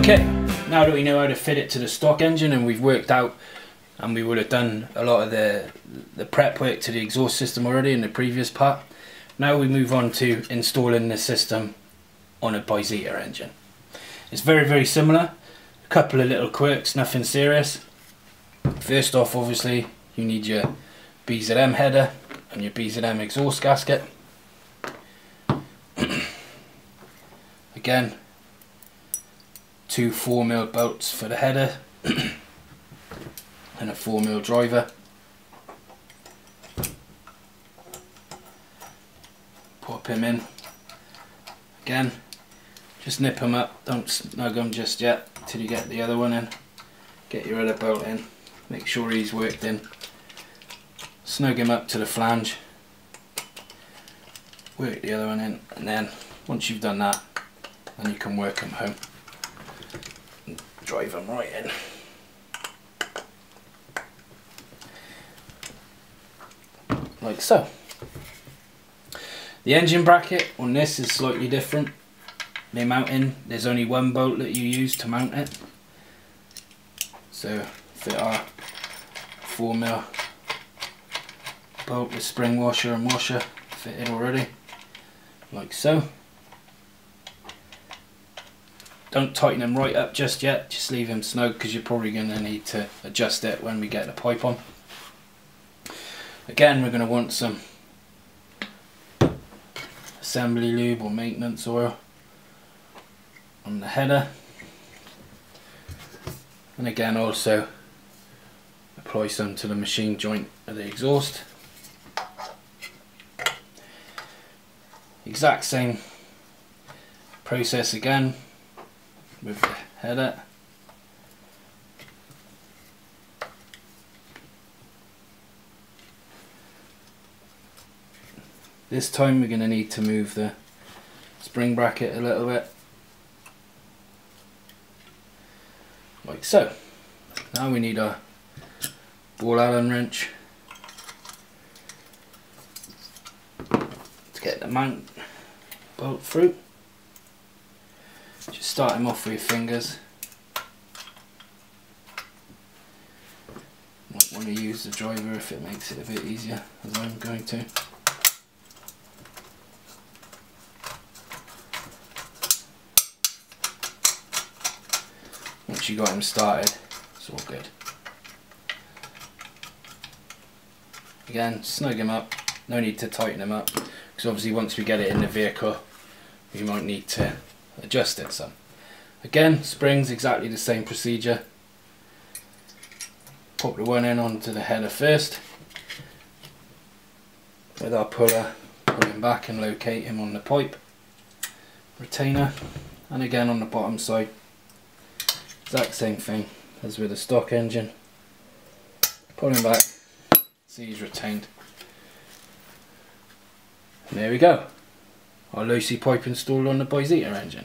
Okay, now that we know how to fit it to the stock engine and we've worked out, and we would have done a lot of the prep work to the exhaust system already in the previous part, now we move on to installing the system on a BZM engine. It's very similar, a couple of little quirks, nothing serious. First off, obviously you need your BZM header and your BZM exhaust gasket. Again, two 4mm bolts for the header and a 4mm driver. Pop him in. Again, just nip them up, don't snug them just yet till you get the other one in. Get your other bolt in, make sure he's worked in. Snug him up to the flange, work the other one in, and then once you've done that, then you can work them home and drive them right in. Like so. The engine bracket on this is slightly different. The mounting, there's only one bolt that you use to mount it. So fit our 4mm bolt with spring washer and washer fitted already, like so. Don't tighten them right up just yet, just leave them snug because you're probably going to need to adjust it when we get the pipe on. Again, we're going to want some assembly lube or maintenance oil on the header, and again also apply some to the machine joint of the exhaust. Exact same process again with the header. This time we're going to need to move the spring bracket a little bit, like so. Now we need our ball Allen wrench to get the mount bolt through. Just start him off with your fingers. Might want to use the driver if it makes it a bit easier, as I'm going to. Once you got him started, it's all good. Again, snug him up, no need to tighten him up, because obviously once we get it in the vehicle, we might need to adjust it some. Again, springs, exactly the same procedure. Pop the one in onto the header first. With our puller, pull him back and locate him on the pipe retainer. And again on the bottom side, exact same thing as with a stock engine. Pull him back, see he's retained. And there we go. Our Losi pipe installed on the BZM engine.